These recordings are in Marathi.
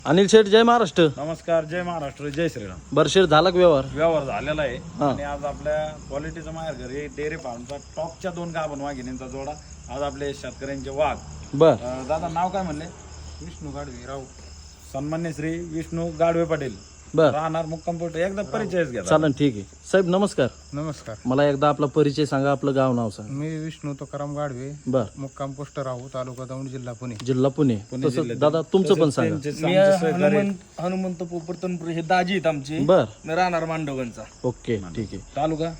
अनिल शेठ, जय महाराष्ट्र. नमस्कार, जय महाराष्ट्र, जय श्रीराम. बरशेठ झाला का व्यवहार झालेला आहे आणि आज आपल्या क्वालिटीचा माहेर घरी डेअरी फार्मचा टॉपच्या 2 गाभण वाघिणींचा जोडा आज आपले शेतकऱ्यांचे वाघ. बर. दादा नाव काय म्हणले? विष्णू गाडवे राव. सन्मान्य श्री विष्णू गाडवे पाटील, बर. राहणार मुक्कामपोट. एकदा परिचयच घ्या. चालन, ठीक आहे. साहेब नमस्कार. नमस्कार. मला एकदा आपला परिचय सांगा, आपलं गाव नाव सांगा. मी विष्णू तुकाराम गाडवे, बर. मुक्काम पोस्ट राहू, तालुका दौंड, जिल्हा पुणे. जिल्हा पुणे. तसं दादा तुमचं पण सांगा. हनुमंत पोपटनपूर हे दाजी आहेत आमचे. बर. मी राहणार मांडवगणचा. ओके, ठीक आहे. तालुका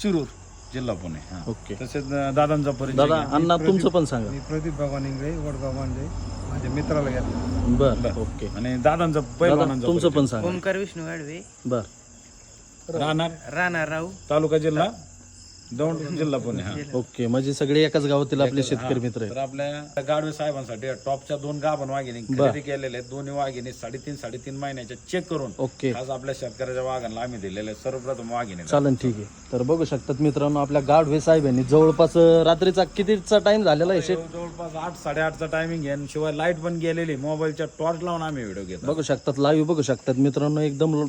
शिरूर. जिल्हा पुणे. ओके. तसेच दादांचा परिचय दादा घ्या. अण्णा तुमचं पण सांगा. मी प्रदीप बाबा इंगळे, वडगाव मांडे, माझ्या मित्राला घेतला. बर. ओके. आणि दादांचा दादा पैलवानांचा तुमचं पण सांगा. ओंकार विष्णू गाडवे, बर. राहणार राहू, तालुका जिल्हा दौंड, जिल्हा पुणे. ओके, म्हणजे सगळे एकाच गावातील आपले शेतकरी मित्र आहेत. तर आपल्या गाडवे साहेबांसाठी टॉपच्या 2 गाभण वाघिणी खरेदी केलेल्या आहेत. दोन्ही वाघिणी 3.5 महिन्याच्या चेक करून ओके, आज आपल्या शेतकऱ्याच्या वाघांना आम्ही दिलेले सर्वप्रथम वाघिणी. चालन, ठीक आहे. तर बघू शकतात मित्रांनो, आपल्या गाढवे साहेब यांनी जवळपास रात्रीचा कितीचा टाइम झालेला आहे शेठ? जवळपास 8-8:30चा टायमिंग आहे. शिवाय लाईट पण गेलेली. मोबाईलच्या टॉर्च लावून आम्ही व्हिडिओ घेतो. बघू शकतात, लाईव्ह बघू शकतात मित्रांनो, एकदम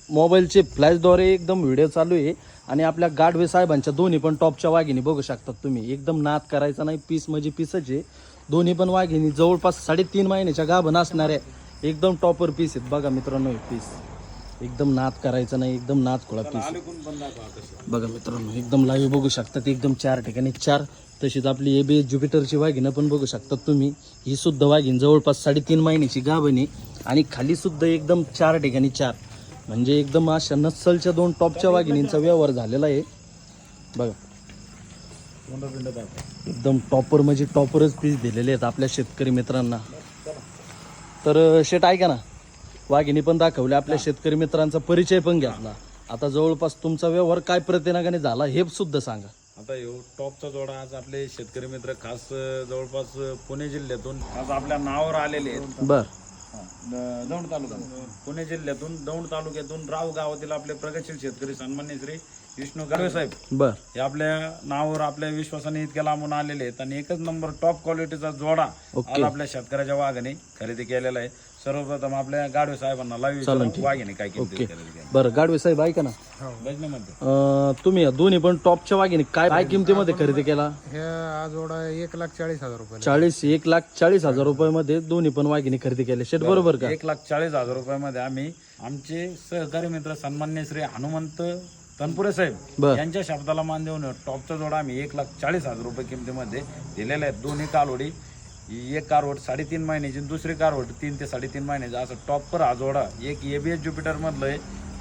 मोबाईलचे फ्लॅशद्वारे एकदम व्हिडिओ चालू आहे. आणि आपल्या गाढवे साहेबांच्या दोन्ही पण टॉपच्या वाघिणी बघू शकतात तुम्ही. एकदम नाद करायचा नाही, पीस म्हणजे पीसच आहे. दोन्ही पण वाघिणी जवळपास 3.5 महिन्याच्या गाभण असणाऱ्या एकदम टॉपर पीस आहेत. बघा मित्रांनो, हे पीस एकदम नाद करायचा नाही, एकदम नाद खोळा पीस. बघा मित्रांनो, एकदम लाईव्ह बघू शकतात. एकदम 4 ठिकाणी 4. तशीच आपली एबीएस ज्युपिटरची वाघिणं पण बघू शकतात तुम्ही. ही सुद्धा वाघीण जवळपास 3.5 महिन्याची गाभण आहे. आणि खाली सुद्धा एकदम 4 ठिकाणी 4. म्हणजे एकदम अशा नस्सलच्या 2 टॉपच्या वाघिणींचा व्यवहार झालेला आहे. बघा एकदम टॉपर म्हणजे टॉपरच पीस दिलेले आहेत आपल्या शेतकरी मित्रांना. तर शेट ऐका ना, वाघिणी पण दाखवल्या, आपल्या शेतकरी मित्रांचा परिचय पण घेतला. आता जवळपास तुमचा व्यवहार काय प्रतिनागाने झाला हे सुद्धा सांगा. आता ह्यो टॉपचा जोडा आज आपले शेतकरी मित्र खास जवळपास पुणे जिल्ह्यातून आज आपल्या नावावर आलेले आहेत. बर. दौंड तालुका, पुणे जिल्ह्यातून दौंड तालुक्यातून राव गावातील आपले प्रगतशील शेतकरी सन्मान्य श्री विष्णू गाडवे साहेब बर. हे आपल्या नावावर आपल्या विश्वासाने इतक्या लांबून आलेले आहेत. आणि एकच नंबर टॉप क्वालिटीचा जोडा आज आपल्या शेतकऱ्याच्या वाघाने खरेदी केलेला आहे. सर्वप्रथम आपल्या गाडवे साहेबांना लाईव्ह वाघिणी काय किमतीत खरेदी केली. बरं गाडवे साहेब ऐका ना, तुम्ही या दोन्ही पण टॉपच्या वाघिणी काय किमतीमध्ये खरेदी केला? हे आजोडा 1,40,000 रुपये. 1,40,000 रुपयामध्ये दोन्ही पण वाघिणी खरेदी केल्या शेट, बरोबर का? 1,40,000 रुपयामध्ये आम्ही आमचे सहकारी मित्र सन्मान्य श्री हनुमंत तनपुरे साहेब यांच्या शब्दाला मान देऊन टॉपचा जोडा आम्ही 1,40,000 रुपये किमतीमध्ये दिलेला आहे. दोन्ही कालवडी, एक कारवड 3.5 महिन्याची, दुसरी कारवड 3 ते 3.5 महिन्याची. असं टॉपवर हा जोडा एक एबीएस ज्युपिटर मधलं आहे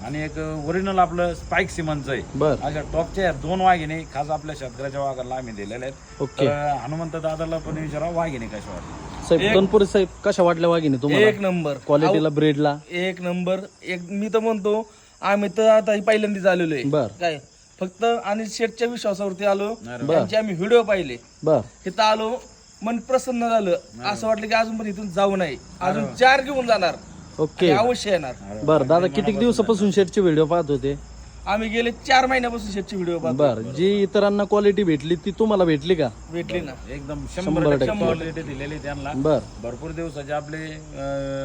आणि एक ओरिजिनल आपलं स्पाइक सिमनचं आहे. बर. अशा टॉपच्या 2 वाघिणी खास आपल्या शेतकऱ्याच्या वाघाला आम्ही दिलेल्या आहेत. ओके. हनुमंत दादाला पण विचारा वाघिणी कशा वाटली. साहेब तनपुरे साहेब, कशा वाटल्या वाघिणी तुम्हाला? एक नंबर क्वालिटीला, ब्रेडला एक नंबर. मी तर म्हणतो आम्ही तर आता पहिल्यांदाच आलेलो आहे. बर. काय फक्त आणि शेटच्या विश्वासावरती आलो, त्यांचे आम्ही व्हिडिओ पाहिले, बर. तिथं आलो, मन प्रसन्न झालं. असं वाटलं की अजून पण इथून जाऊ नये, अजून 4 घेऊन जाणार, ओके. अवश्य येणार. बर. दादा किती दिवसापासून शेटचे व्हिडिओ पाहत होते? आम्ही गेले 4 महिन्यापासून शेटची व्हिडिओ पाहतो. बर. जी इतरांना क्वालिटी भेटली ती तुम्हाला भेटली का? भेटली ना. एकदम 100% क्वालिटी दिलेली त्यांना. बर. भरपूर दिवसाचे आपले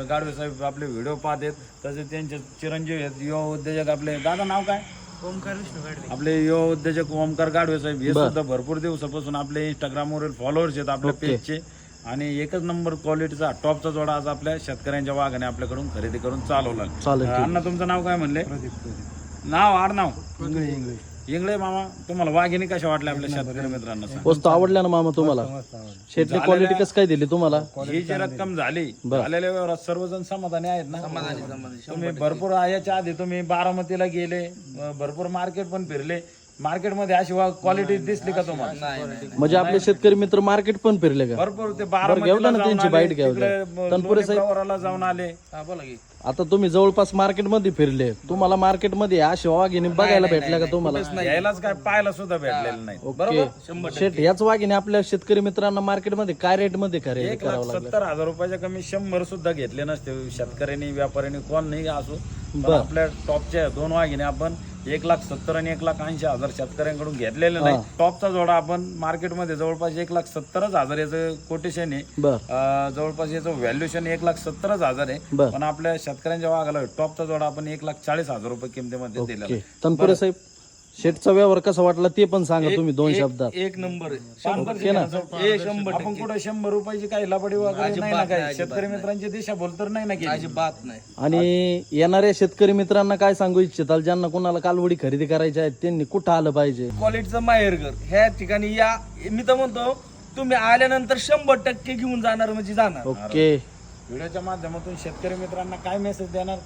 गाडवे साहेब आपले व्हिडिओ पाहतात. तसेच त्यांचे चिरंजीव आहेत युवा उद्योजक आपले. दादा नाव काय? ओंकार विष्णू गाडवे. आपले युवा उद्योजक ओमकार गाडवे साहेब हे सुद्धा भरपूर दिवसापासून आपले इंस्टाग्रामवरील फॉलोअर्स आहेत आपल्या पेजचे. आणि एकच नंबर क्वालिटीचा टॉपचा जोडा आज आपल्या शेतकऱ्यांच्या वाघाने आपल्याकडून खरेदी करून चालवला. अण्णा तुमचं नाव काय म्हणले? नाव आडनाव? इंगळे. मामा तुम्हाला वाघिणी कशा वाटल्या आपल्या शेतकरी मित्रांना? वस्तू आवडल्या ना मामा तुम्हाला? शेटने क्वालिटी कसं काय दिली तुम्हाला? ही जी रक्कम झाली झालेल्या व्यवहारात सर्वजण समाधानी आहेत ना? तुम्ही भरपूर याच्या आधी तुम्ही बारामतीला गेले, भरपूर मार्केट पण फिरले. मार्केटमध्ये अशी क्वालिटी दिसली का तुम्हाला? म्हणजे आपले शेतकरी मित्र मार्केट पण फिरले का? भरपूर. ते बारामतीला त्यांची बाईट घ्या. तनपुरे साहेब जाऊन आले. बोला की. आता तुम्ही जवळपास मार्केटमध्ये फिरले, तुम्हाला मार्केटमध्ये अशा वाघिणी बघायला भेटल्या का तुम्हाला? यायलाच काय पाहायला सुद्धा भेटलेलं नाही. ओके. शेट याच वाघिणी आपल्या शेतकरी मित्रांना मार्केटमध्ये काय रेट मध्ये खरेदी करावं लागलं? 1,70,000 रुपयाच्या कमी 100 सुद्धा घेतले नसते शेतकऱ्यांनी, व्यापाऱ्यांनी, कोण नाही असो. पण आपल्या टॉपच्या 2 वाघिणी आपण 1,70,000 आणि 1,80,000 शेतकऱ्यांकडून घेतलेलं नाही. टॉपचा जोडा आपण मार्केटमध्ये जवळपास 1,70,000 याचं कोटेशन आहे. बर जवळपास याचं व्हॅल्युएशन 1,70,000 आहे. बर. पण आपल्या शेतकऱ्यांच्या वाघाला टॉपचा जोडा आपण 1,40,000 रुपये किमतीमध्ये दिलेला ओके आहे. तनपुरे साहेब शेटचा व्यवहार कसा वाटला ते पण सांगा तुम्ही 2 शब्दात. एक नंबर आहे. ओके ना हे 100 आपण कुठे 100 रुपयाची काही लबाडी वगैरे नाही ना, काही शेतकरी मित्रांची दिशाभूल तर नाही ना केली. अजिबात नाही. आणि येणाऱ्या शेतकरी मित्रांना काय सांगू इच्छिताल ज्यांना कोणाला कालवडी खरेदी करायची आहे त्यांनी कुठं आलं पाहिजे? क्वालिटीचं माहेरघर ह्या ठिकाणी या. मी तर म्हणतो तुम्ही आल्यानंतर 100% घेऊन जाणार म्हणजे जाणार. ओके व्हिडिओच्या माध्यमातून शेतकरी मित्रांना काय मेसेज देणार?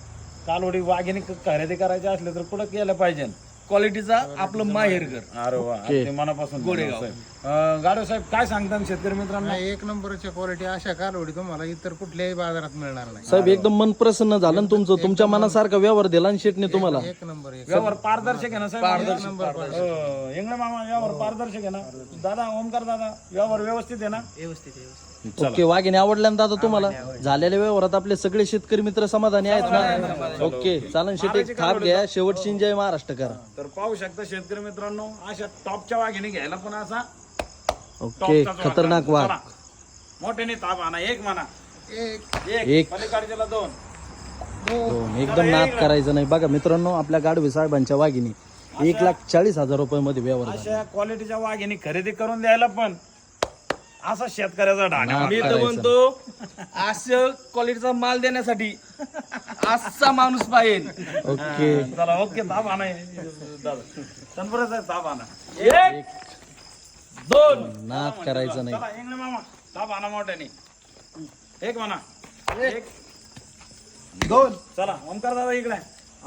कालवडी वाघिणी खरेदी करायची असले तर कुठं केलं पाहिजे? क्वालिटीचा आपलं माहेरघर. अरे वा, अगदी मनापासून गोडेगाव. गाडवे साहेब काय सांगतात शेतकरी मित्रांना? एक नंबरच्या क्वालिटी अशा कालवडी तुम्हाला इतर कुठल्याही बाजारात मिळणार नाही. साहेब एकदम मन प्रसन्न झालं ना तुमचं. तुमच्या मनासारखा व्यवहार दिला ना शेटने तुम्हाला. एक नंबर एक व्यवहार पारदर्शक आहे ना साहेब? इंगळे मामा व्यवहार पारदर्शक आहे ना? दादा ओमकार दादा व्यवहार व्यवस्थित आहे ना? ओके वाघिणी आवडल्या ना दादा तुम्हाला? झालेल्या व्यवहारात आपले सगळे शेतकरी मित्र समाधानी आहेत ना? ओके चालन शेट एक थाप घ्या शेवटची जय महाराष्ट्र करा. तर पाहू शकता शेतकरी मित्रांनो अशा टॉपच्या वाघिणी घ्यायला पण असा ओके खतरनाक वाघ. चला, मोठ्याने ताप आणा. एक म्हणा. एक एक पलीकडच्याला 2. दोन एकदम नाद करायचं नाही. बघा मित्रांनो आपल्या गाडवे साहेबांच्या वाघिणी 1,40,000 रुपयामध्ये व्यवहार झाला. अशा क्वालिटीच्या वाघिणी खरेदी करून द्यायला पण असा शेतकऱ्याचा ढाणा. मी तर म्हणतो असं क्वालिटीचा माल देण्यासाठी असा माणूस पाहिजे. ओके चला ओके ताप आणा. तनपुरे साहेब ताप आणा. 1 2 नाद करायचं नाही. चला इंगळे मामा ताप आणा मोठ्याने. एक म्हणा. 1 2 चला ओमकार दादा इकडे.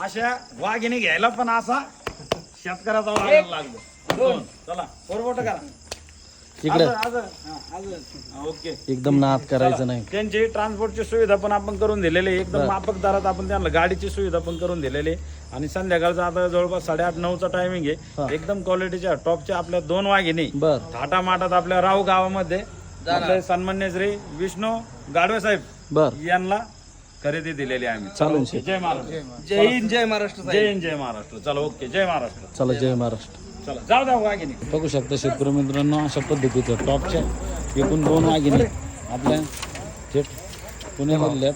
अशा वाघिणी घ्यायला पण असा शेतकऱ्याचा वागायला लागलो. 2 चला पोरबोट करा इकडे ओके. एकदम नाद करायचं नाही. त्यांची ट्रान्सपोर्टची सुविधा पण आपण करून दिलेली आहे. एकदम माफक दरात आपण त्यांना गाडीची सुविधा पण करून दिलेली आहे. आणि संध्याकाळचा आता जवळपास 8:30-9चा टायमिंग आहे. एकदम क्वालिटीच्या टॉपच्या आपल्या 2 वाघिणी बर थाटा माटात आपल्या राव गावामध्ये आपले सन्मान्य श्री विष्णू गाडवे साहेब बर यांना खरेदी दिलेली आहे आम्ही. चालून शेट. जय महाराष्ट्र. जय हिंद जय महाराष्ट्र. जय हिंद जय महाराष्ट्र. चला ओके जय महाराष्ट्र. चला जय महाराष्ट्र. चला जाऊ द्या वाघिणी. बघू शकता शेतकरी मित्रांनो अशा पद्धतीच्या टॉपच्या एकूण 2 वाघिणी आपल्या थेट पुणे जिल्ह्यात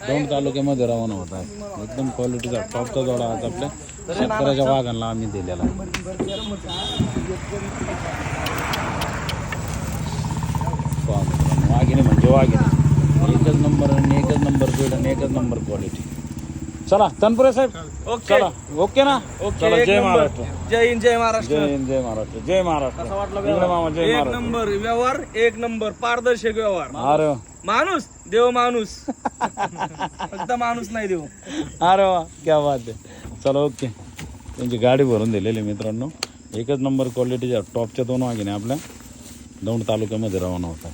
दौंड तालुक्यामध्ये रवाना होत आहेत. एकदम क्वालिटीचा टॉपचा जोडा आज आपल्या शेतकऱ्याच्या वाघांना आम्ही दिलेला आहे. वाघिणी म्हणजे वाघिणी एकच नंबर आणि एकच नंबर ब्रीड आणि एकच नंबर क्वालिटी. चला तनपुरे साहेब ओके चला ओके ना? चला एक जय नंबर. महाराष्ट्र. जय हिंद जय महाराष्ट्र. जय हिंद जय महाराष्ट्र. जय महाराष्ट्र. इंगळे मामा जय एक महाराष्ट्र. नंबर व्यवहार. एक नंबर पारदर्शक व्यवहार. अरे वा. माणूस देव माणूस. फक्त माणूस नाही देव. अरे वा क्या बात आहे. चला ओके. त्यांची गाडी भरून दिलेली मित्रांनो. एकच नंबर क्वालिटीच्या टॉपच्या 2 वाघिणी आपल्या दौंड तालुक्यामध्ये रवाना होता.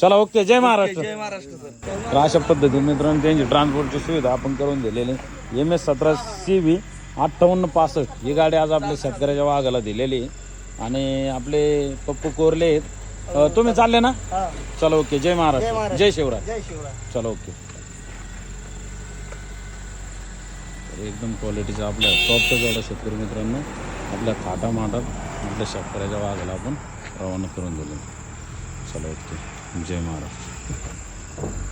चला ओके जय महाराष्ट्र. जय महाराष्ट्र सर. तर अशा पद्धतीने मित्रांनो त्यांची ट्रान्सपोर्टची सुविधा आपण करून दिलेली. MS-17 CV 5865 ही गाडी आज आपल्या शेतकऱ्याच्या वाघाला दिलेली आहे. आणि आपले पप्पू कोरले आहेत. तुम्ही चालले ना? चला ओके जय महाराष्ट्र. जय शिवराय. चला ओके. तर एकदम क्वालिटीचा आपल्या टॉपचा जोडा शेतकरी मित्रांनो आपल्या थाटा माटात आपल्या शेतकऱ्याच्या वाघाला आपण रवाना करून दिले. चला ओके जय महाराष्ट्र.